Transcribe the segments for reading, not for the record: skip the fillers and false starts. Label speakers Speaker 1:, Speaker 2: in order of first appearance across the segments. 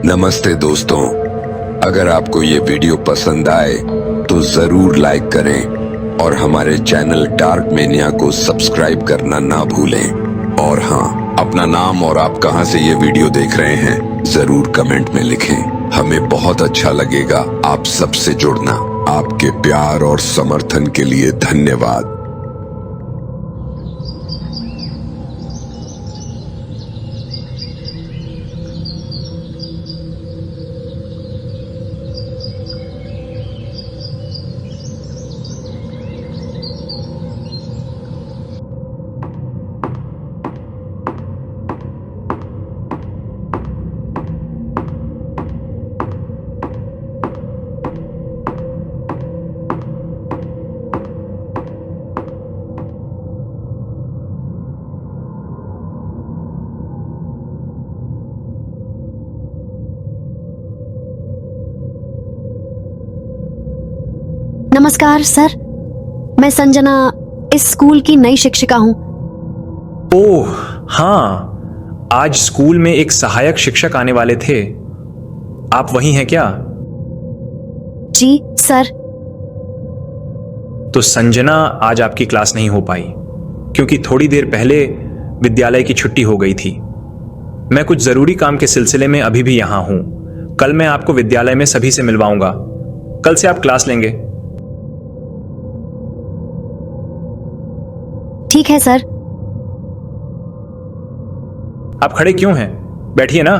Speaker 1: नमस्ते दोस्तों, अगर आपको ये वीडियो पसंद आए तो जरूर लाइक करें और हमारे चैनल डार्क मेनिया को सब्सक्राइब करना ना भूलें। और हाँ, अपना नाम और आप कहां से ये वीडियो देख रहे हैं जरूर कमेंट में लिखें। हमें बहुत अच्छा लगेगा आप सबसे जुड़ना। आपके प्यार और समर्थन के लिए धन्यवाद।
Speaker 2: नमस्कार सर, मैं संजना इस स्कूल की नई शिक्षिका हूँ।
Speaker 3: ओह हाँ, आज स्कूल में एक सहायक शिक्षक आने वाले थे। आप वही हैं क्या?
Speaker 2: जी सर।
Speaker 3: तो संजना आज आपकी क्लास नहीं हो पाई क्योंकि थोड़ी देर पहले विद्यालय की छुट्टी हो गई थी। मैं कुछ जरूरी काम के सिलसिले में अभी भी यहां हूं। कल मैं आपको विद्यालय में सभी से मिलवाऊंगा। कल से आप क्लास लेंगे।
Speaker 2: ठीक है सर।
Speaker 3: आप खड़े क्यों हैं? बैठिए ना।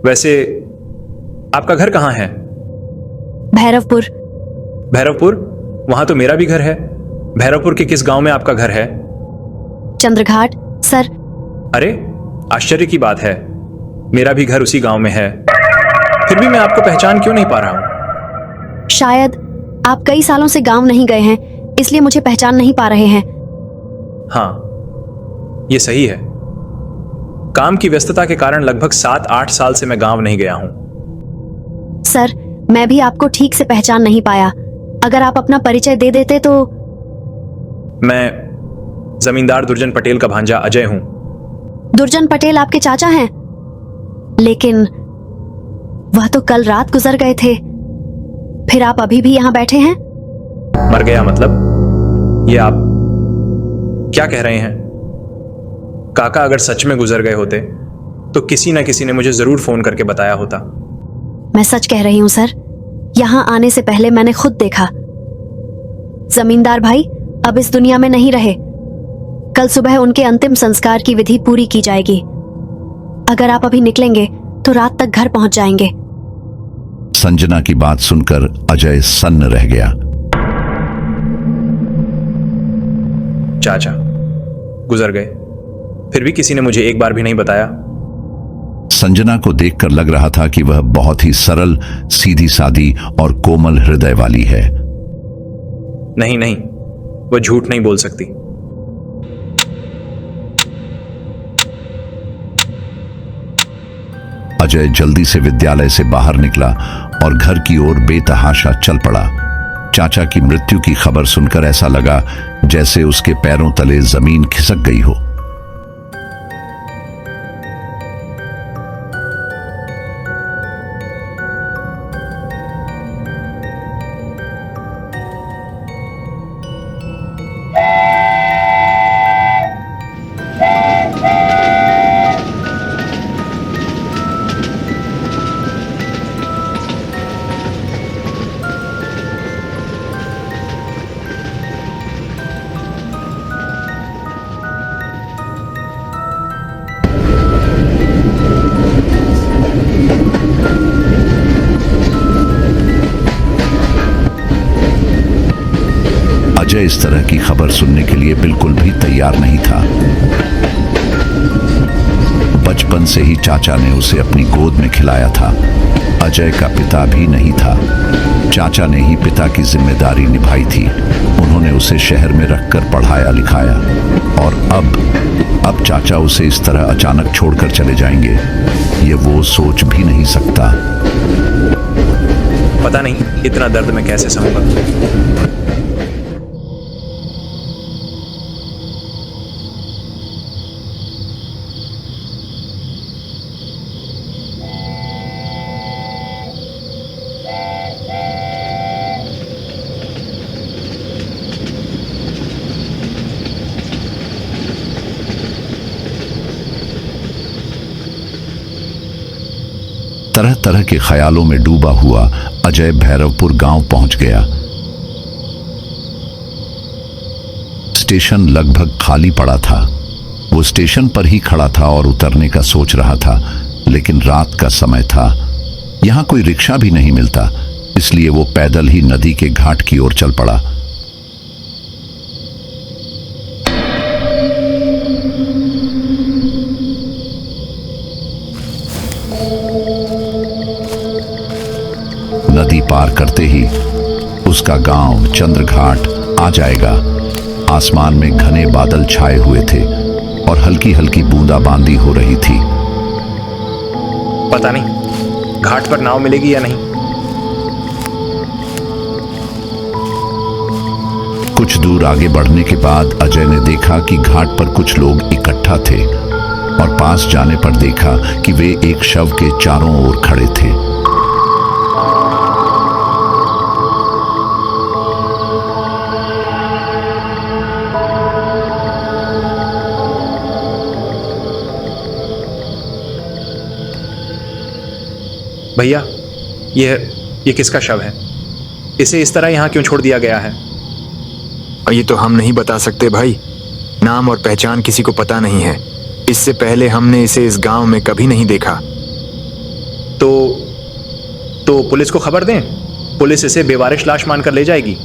Speaker 3: वैसे आपका घर कहां है?
Speaker 2: भैरवपुर।
Speaker 3: भैरवपुर? वहां तो मेरा भी घर है। भैरवपुर के किस गांव में आपका घर है?
Speaker 2: चंद्रघाट सर।
Speaker 3: अरे आश्चर्य की बात है, मेरा भी घर उसी गांव में है। फिर भी मैं आपको पहचान क्यों नहीं पा रहा हूं?
Speaker 2: शायद आप कई सालों से गांव नहीं गए हैं, इसलिए मुझे पहचान नहीं पा रहे हैं।
Speaker 3: हाँ, ये सही है। काम की व्यस्तता के कारण लगभग 7-8 साल से मैं गांव नहीं गया हूं।
Speaker 2: सर, मैं भी आपको ठीक से पहचान नहीं पाया। अगर आप अपना परिचय दे देते तो।
Speaker 3: मैं जमींदार दुर्जन पटेल का भांजा अजय हूं।
Speaker 2: दुर्जन पटेल आपके चाचा हैं? लेकिन वह तो कल रात गुजर गए थे। फिर आप अभी भी यहां बैठे हैं?
Speaker 3: मर गया मतलब? ये आप क्या कह रहे हैं? काका अगर सच में गुजर गए होते तो किसी ना किसी ने मुझे जरूर फोन करके बताया होता।
Speaker 2: मैं सच कह रही हूं सर। यहां आने से पहले मैंने खुद देखा। जमींदार भाई अब इस दुनिया में नहीं रहे। कल सुबह उनके अंतिम संस्कार की विधि पूरी की जाएगी। अगर आप अभी निकलेंगे तो रात तक घर पहुंच जाएंगे।
Speaker 4: संजना की बात सुनकर अजय सन्न रह गया।
Speaker 3: चाचा गुजर गए, फिर भी किसी ने मुझे एक बार भी नहीं बताया।
Speaker 4: संजना को देखकर लग रहा था कि वह बहुत ही सरल, सीधी सादी और कोमल हृदय वाली है।
Speaker 3: नहीं नहीं, वो झूठ नहीं बोल सकती।
Speaker 4: अजय जल्दी से विद्यालय से बाहर निकला और घर की ओर बेतहाशा चल पड़ा। चाचा की मृत्यु की खबर सुनकर ऐसा लगा जैसे उसके पैरों तले जमीन खिसक गई हो। अजय इस तरह की खबर सुनने के लिए बिल्कुल भी तैयार नहीं था। बचपन से ही चाचा ने उसे अपनी गोद में खिलाया था। अजय का पिता भी नहीं था। चाचा ने ही पिता की जिम्मेदारी निभाई थी। उन्होंने उसे शहर में रखकर पढ़ाया लिखाया और अब चाचा उसे इस तरह अचानक छोड़कर चले जाएंगे, ये वो सोच भी नहीं सकता।
Speaker 3: पता नहीं इतना दर्द मैं कैसे सहूंगा।
Speaker 4: तरह के ख्यालों में डूबा हुआ अजय भैरवपुर गांव पहुंच गया। स्टेशन लगभग खाली पड़ा था। वो स्टेशन पर ही खड़ा था और उतरने का सोच रहा था, लेकिन रात का समय था। यहां कोई रिक्शा भी नहीं मिलता, इसलिए वो पैदल ही नदी के घाट की ओर चल पड़ा। नदी पार करते ही उसका गांव चंद्रघाट आ जाएगा। आसमान में घने बादल छाए हुए थे और हल्की हल्की बूंदाबांदी हो रही थी।
Speaker 3: पता नहीं घाट पर नाव मिलेगी या नहीं।
Speaker 4: कुछ दूर आगे बढ़ने के बाद अजय ने देखा कि घाट पर कुछ लोग इकट्ठा थे और पास जाने पर देखा कि वे एक शव के चारों ओर खड़े थे।
Speaker 3: भैया, ये किसका शव है? इसे इस तरह यहां क्यों छोड़ दिया गया है?
Speaker 5: ये तो हम नहीं बता सकते भाई। नाम और पहचान किसी को पता नहीं है। इससे पहले हमने इसे इस गांव में कभी नहीं देखा।
Speaker 3: तो पुलिस को खबर दें। पुलिस इसे बेवारिश लाश मानकर ले जाएगी।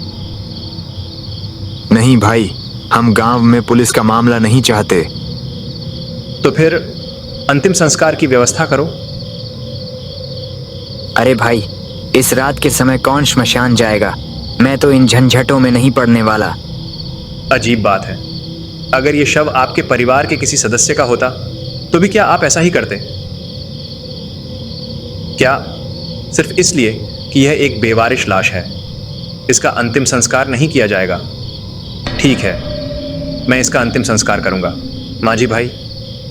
Speaker 5: नहीं भाई, हम गांव में पुलिस का मामला नहीं चाहते।
Speaker 3: तो फिर अंतिम संस्कार की व्यवस्था करो।
Speaker 6: अरे भाई, इस रात के समय कौन श्मशान जाएगा? मैं तो इन झंझटों में नहीं पड़ने वाला।
Speaker 3: अजीब बात है। अगर ये शव आपके परिवार के किसी सदस्य का होता तो भी क्या आप ऐसा ही करते? क्या सिर्फ इसलिए कि यह एक बेवारिश लाश है इसका अंतिम संस्कार नहीं किया जाएगा? ठीक है, मैं इसका अंतिम संस्कार करूंगा। माझी भाई,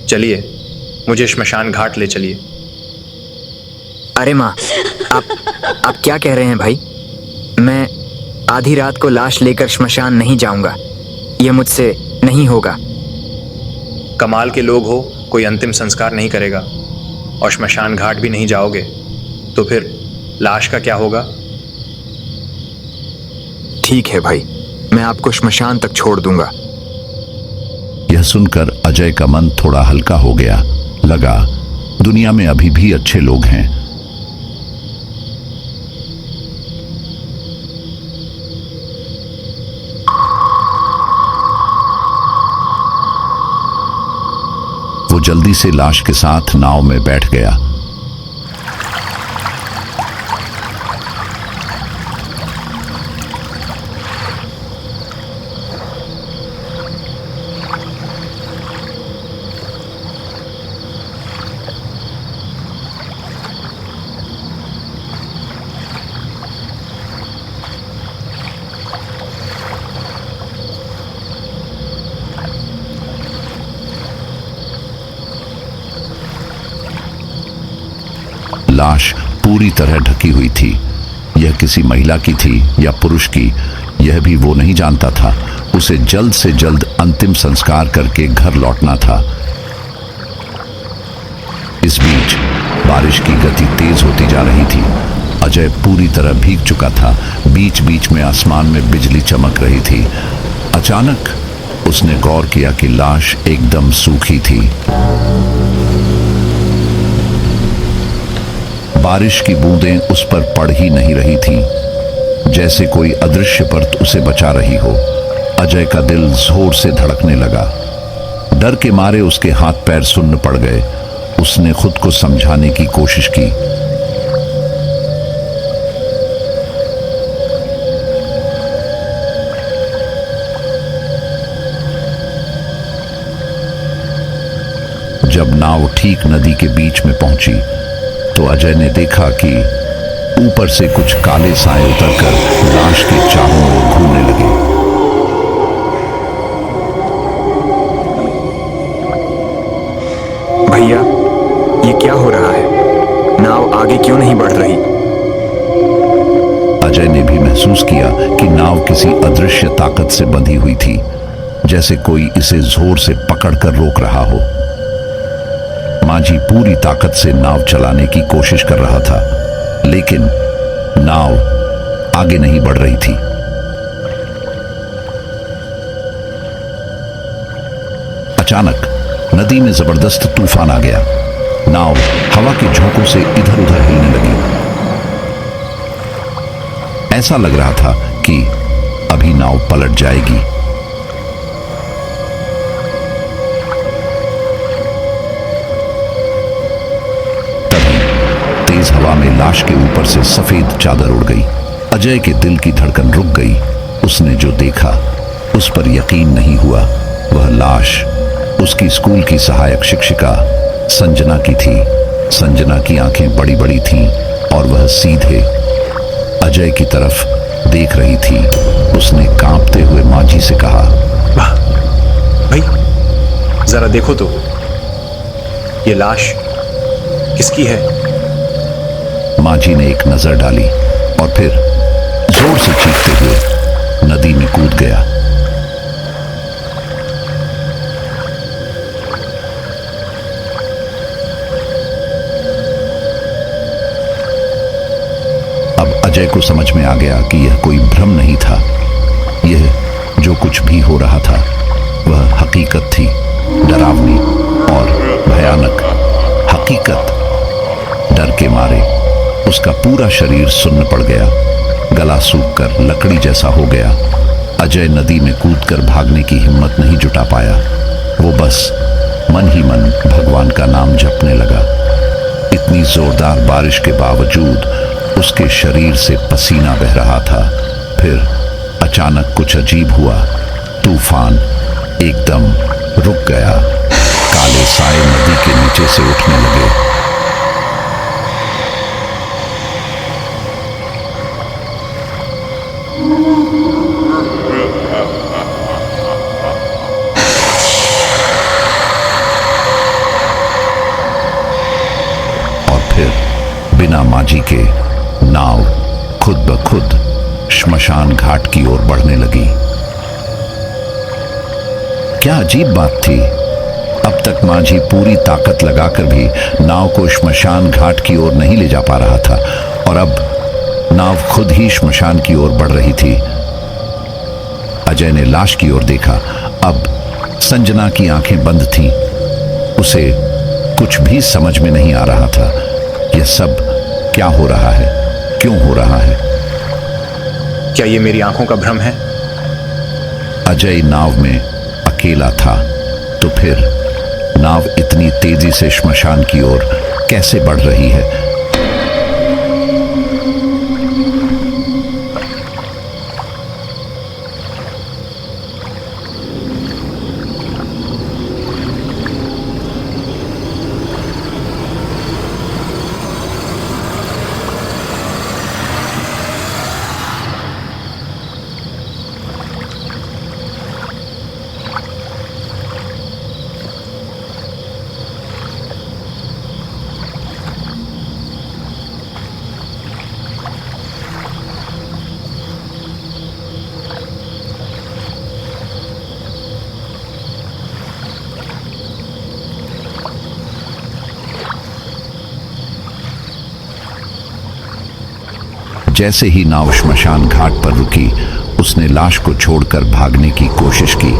Speaker 3: चलिए मुझे श्मशान घाट ले चलिए।
Speaker 6: अरे माँ, आप क्या कह रहे हैं भाई? मैं आधी रात को लाश लेकर श्मशान नहीं जाऊंगा। यह मुझसे नहीं होगा।
Speaker 3: कमाल के लोग हो, कोई अंतिम संस्कार नहीं करेगा और श्मशान घाट भी नहीं जाओगे तो फिर लाश का क्या होगा?
Speaker 5: ठीक है भाई, मैं आपको श्मशान तक छोड़ दूंगा।
Speaker 4: यह सुनकर अजय का मन थोड़ा हल्का हो गया। लगा, दुनिया में अभी भी अच्छे लोग हैं। वो जल्दी से लाश के साथ नाव में बैठ गया। लाश पूरी तरह ढकी हुई थी। यह किसी महिला की थी या पुरुष की, यह भी वो नहीं जानता था। उसे जल्द से जल्द अंतिम संस्कार करके घर लौटना था। इस बीच बारिश की गति तेज होती जा रही थी। अजय पूरी तरह भीग चुका था। बीच बीच में आसमान में बिजली चमक रही थी। अचानक उसने गौर किया कि लाश एकदम सूखी थी। बारिश की बूंदें उस पर पड़ ही नहीं रही थीं, जैसे कोई अदृश्य परत उसे बचा रही हो। अजय का दिल जोर से धड़कने लगा। डर के मारे उसके हाथ पैर सुन्न पड़ गए। उसने खुद को समझाने की कोशिश की। जब नाव ठीक नदी के बीच में पहुंची तो अजय ने देखा कि ऊपर से कुछ काले साए उतरकर लाश के चारों ओर घूमने लगे।
Speaker 5: भैया, ये क्या हो रहा है? नाव आगे क्यों नहीं बढ़ रही?
Speaker 4: अजय ने भी महसूस किया कि नाव किसी अदृश्य ताकत से बंधी हुई थी, जैसे कोई इसे जोर से पकड़कर रोक रहा हो। मांझी पूरी ताकत से नाव चलाने की कोशिश कर रहा था, लेकिन नाव आगे नहीं बढ़ रही थी। अचानक नदी में जबरदस्त तूफान आ गया। नाव हवा के झोंकों से इधर उधर हिलने लगी। ऐसा लग रहा था कि अभी नाव पलट जाएगी। तेज हवा में लाश के ऊपर से सफेद चादर उड़ गई। अजय के दिल की धड़कन रुक गई। उसने जो देखा उस पर यकीन नहीं हुआ। वह लाश उसकी स्कूल की सहायक शिक्षिका संजना की थी। संजना की आंखें बड़ी बड़ी थीं और वह सीधे अजय की तरफ देख रही थी। उसने कांपते हुए मांझी से कहा,
Speaker 3: वाह भाई, जरा देखो तो, ये लाश किसकी है?
Speaker 4: मांझी ने एक नजर डाली और फिर जोर से चीखते हुए नदी में कूद गया। अब अजय को समझ में आ गया कि यह कोई भ्रम नहीं था। यह जो कुछ भी हो रहा था वह हकीकत थी, डरावनी और भयानक हकीकत। डर के मारे उसका पूरा शरीर सुन्न पड़ गया, गला सूखकर लकड़ी जैसा हो गया। अजय नदी में कूदकर भागने की हिम्मत नहीं जुटा पाया। वो बस मन ही मन भगवान का नाम जपने लगा। इतनी जोरदार बारिश के बावजूद उसके शरीर से पसीना बह रहा था। फिर अचानक कुछ अजीब हुआ। तूफान एकदम रुक गया। काले साए नदी के नीचे से उठने लगे। और फिर बिना मांझी के नाव खुद ब खुद श्मशान घाट की ओर बढ़ने लगी। क्या अजीब बात थी। अब तक मांझी पूरी ताकत लगाकर भी नाव को श्मशान घाट की ओर नहीं ले जा पा रहा था, और अब नाव खुद ही श्मशान की ओर बढ़ रही थी। अजय ने लाश की ओर देखा। अब संजना की आंखें बंद थीं। उसे कुछ भी समझ में नहीं आ रहा था। यह सब क्या हो रहा है, क्यों हो रहा है?
Speaker 3: क्या ये मेरी आंखों का भ्रम है?
Speaker 4: अजय नाव में अकेला था, तो फिर नाव इतनी तेजी से श्मशान की ओर कैसे बढ़ रही है? जैसे ही नाव श्मशान घाट पर रुकी, उसने लाश को छोड़कर भागने की कोशिश की,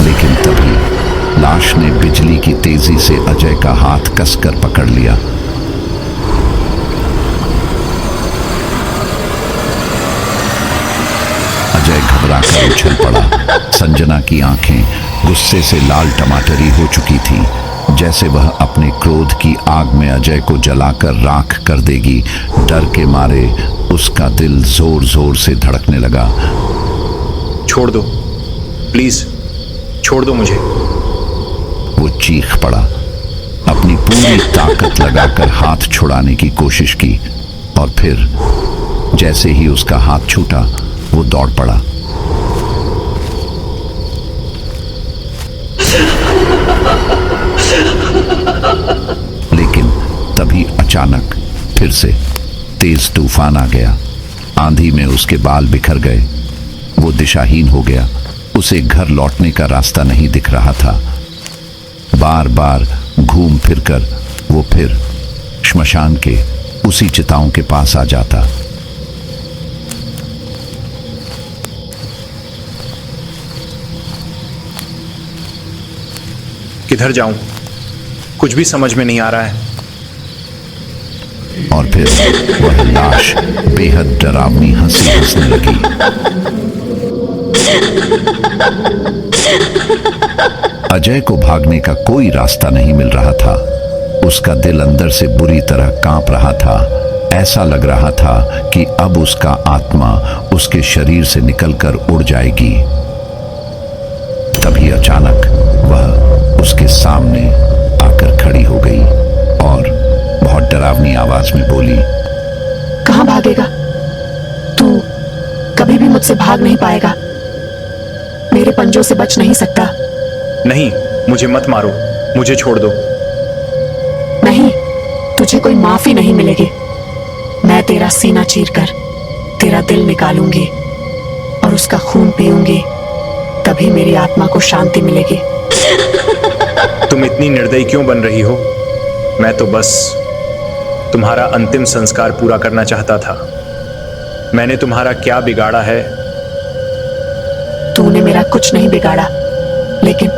Speaker 4: लेकिन तभी लाश ने बिजली की तेजी से अजय का हाथ कसकर पकड़ लिया। अजय घबराकर उछल पड़ा। संजना की आंखें गुस्से से लाल टमाटरी हो चुकी थीं, जैसे वह अपने क्रोध की आग में अजय को जलाकर राख कर देगी। डर के मारे उसका दिल जोर जोर से धड़कने लगा।
Speaker 3: छोड़ दो, प्लीज छोड़ दो मुझे।
Speaker 4: वो चीख पड़ा। अपनी पूरी ताकत लगाकर हाथ छुड़ाने की कोशिश की, और फिर जैसे ही उसका हाथ छूटा वो दौड़ पड़ा। लेकिन तभी अचानक फिर से तेज तूफान आ गया। आंधी में उसके बाल बिखर गए। वो दिशाहीन हो गया। उसे घर लौटने का रास्ता नहीं दिख रहा था। बार बार घूम फिरकर वो फिर श्मशान के उसी चिताओं के पास आ जाता।
Speaker 3: किधर जाऊं? कुछ भी समझ में नहीं आ रहा है।
Speaker 4: और फिर वह लाश बेहद डरावनी हंसी हंसने लगी। अजय को भागने का कोई रास्ता नहीं मिल रहा था। उसका दिल अंदर से बुरी तरह कांप रहा था। ऐसा लग रहा था कि अब उसका आत्मा उसके शरीर से निकलकर उड़ जाएगी। तभी अचानक वह उसके सामने आकर खड़ी हो गई और बहुत डरावनी आवाज में बोली,
Speaker 2: कहां भागेगा तू? कभी भी मुझसे भाग नहीं पाएगा। मेरे पंजों से बच नहीं सकता।
Speaker 3: नहीं, मुझे मत मारो, मुझे छोड़ दो।
Speaker 2: नहीं, तुझे कोई माफी नहीं मिलेगी। मैं तेरा सीना चीरकर तेरा दिल निकालूंगी और उसका खून पीऊंगी, तभी मेरी आत्मा को शांति मिलेगी।
Speaker 3: तुम इतनी निर्दयी क्यों बन रही हो? मैं तो बस तुम्हारा अंतिम संस्कार पूरा करना चाहता था। मैंने तुम्हारा क्या बिगाड़ा है?
Speaker 2: तूने मेरा कुछ नहीं बिगाड़ा, लेकिन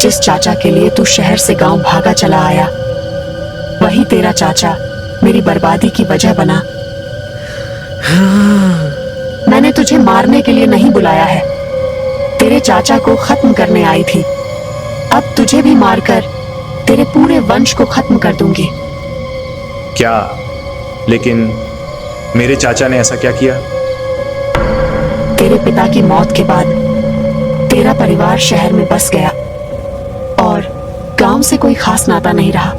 Speaker 2: जिस चाचा के लिए तू शहर से गांव भागा चला आया, वही तेरा चाचा मेरी बर्बादी की वजह बना। मैंने तुझे मारने के लिए नहीं बुलाया है, तेरे चाचा को खत्म करने आई थी। अब तुझे भी मारकर तेरे पूरे वंश को खत्म कर दूंगी।
Speaker 3: क्या? लेकिन मेरे चाचा ने ऐसा क्या किया?
Speaker 2: तेरे पिता की मौत के बाद तेरा परिवार शहर में बस गया और गांव से कोई खास नाता नहीं रहा।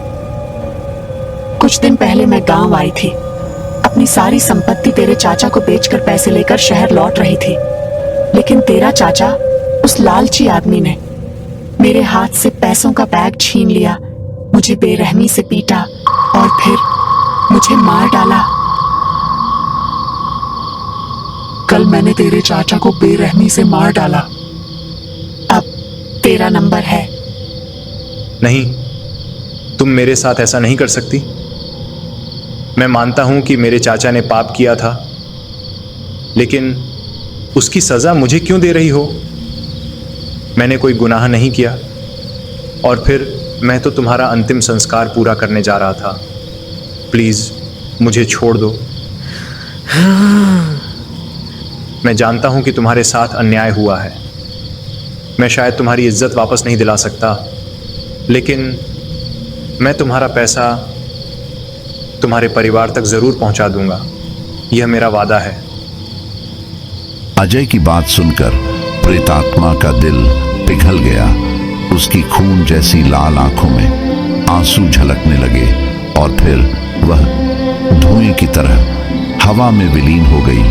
Speaker 2: कुछ दिन पहले मैं गांव आई थी। अपनी सारी संपत्ति तेरे चाचा को बेचकर पैसे लेकर शहर लौट रही थी, लेकिन तेरा चाचा, उस लालची आदमी ने मेरे हाथ से पैसों का बैग छीन लिया, मुझे बेरहमी से पीटा और फिर मुझे मार डाला।
Speaker 7: कल मैंने तेरे चाचा को बेरहमी से मार डाला।
Speaker 2: अब तेरा नंबर है।
Speaker 3: नहीं, तुम मेरे साथ ऐसा नहीं कर सकती। मैं मानता हूं कि मेरे चाचा ने पाप किया था, लेकिन उसकी सजा मुझे क्यों दे रही हो? मैंने कोई गुनाह नहीं किया, और फिर मैं तो तुम्हारा अंतिम संस्कार पूरा करने जा रहा था। प्लीज मुझे छोड़ दो। मैं जानता हूं कि तुम्हारे साथ अन्याय हुआ है। मैं शायद तुम्हारी इज्जत वापस नहीं दिला सकता, लेकिन मैं तुम्हारा पैसा तुम्हारे परिवार तक जरूर पहुंचा दूंगा। यह मेरा वादा है।
Speaker 4: अजय की बात सुनकर प्रेतात्मा का दिल पिघल गया। उसकी खून जैसी लाल आंखों में आंसू झलकने लगे और फिर वह धुएं की तरह हवा में विलीन हो गई।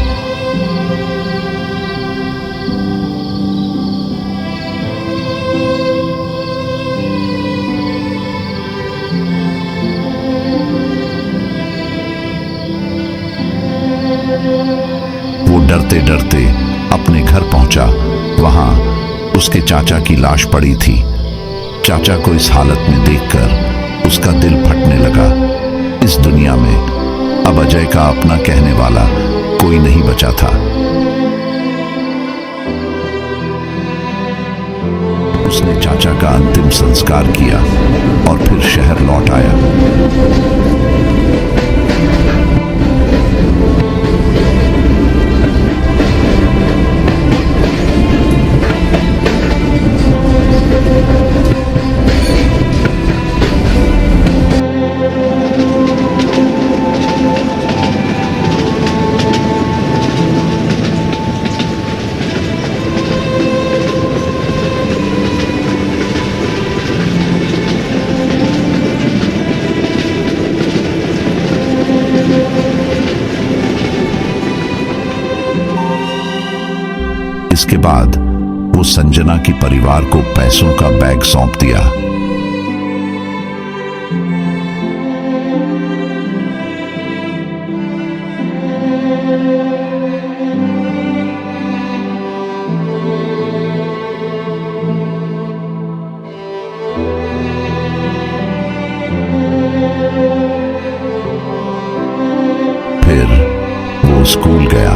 Speaker 4: वो डरते डरते अपने घर पहुंचा। वहां उसके चाचा की लाश पड़ी थी। चाचा को इस हालत में देखकर उसका दिल फटने लगा। इस दुनिया में अब अजय का अपना कहने वाला कोई नहीं बचा था। उसने चाचा का अंतिम संस्कार किया और फिर शहर लौट आया। इसके बाद वो संजना की परिवार को पैसों का बैग सौंप दिया। भूल गया।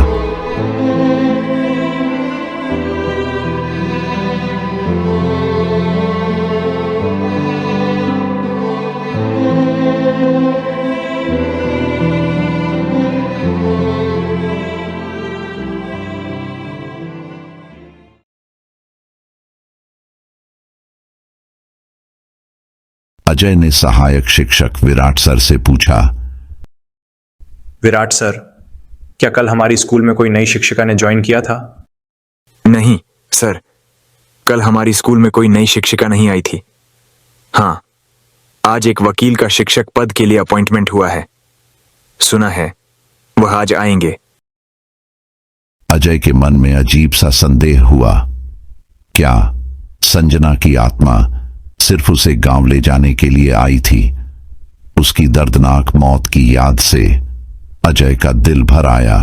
Speaker 4: अजय ने सहायक शिक्षक विराट सर से पूछा,
Speaker 3: विराट सर, क्या कल हमारी स्कूल में कोई नई शिक्षिका ने ज्वाइन किया था?
Speaker 5: नहीं सर, कल हमारी स्कूल में कोई नई शिक्षिका नहीं आई थी। हाँ, आज एक वकील का शिक्षक पद के लिए अपॉइंटमेंट हुआ है। सुना है वह आज आएंगे।
Speaker 4: अजय के मन में अजीब सा संदेह हुआ। क्या संजना की आत्मा सिर्फ उसे गांव ले जाने के लिए आई थी? उसकी दर्दनाक मौत की याद से अजय का दिल भर आया।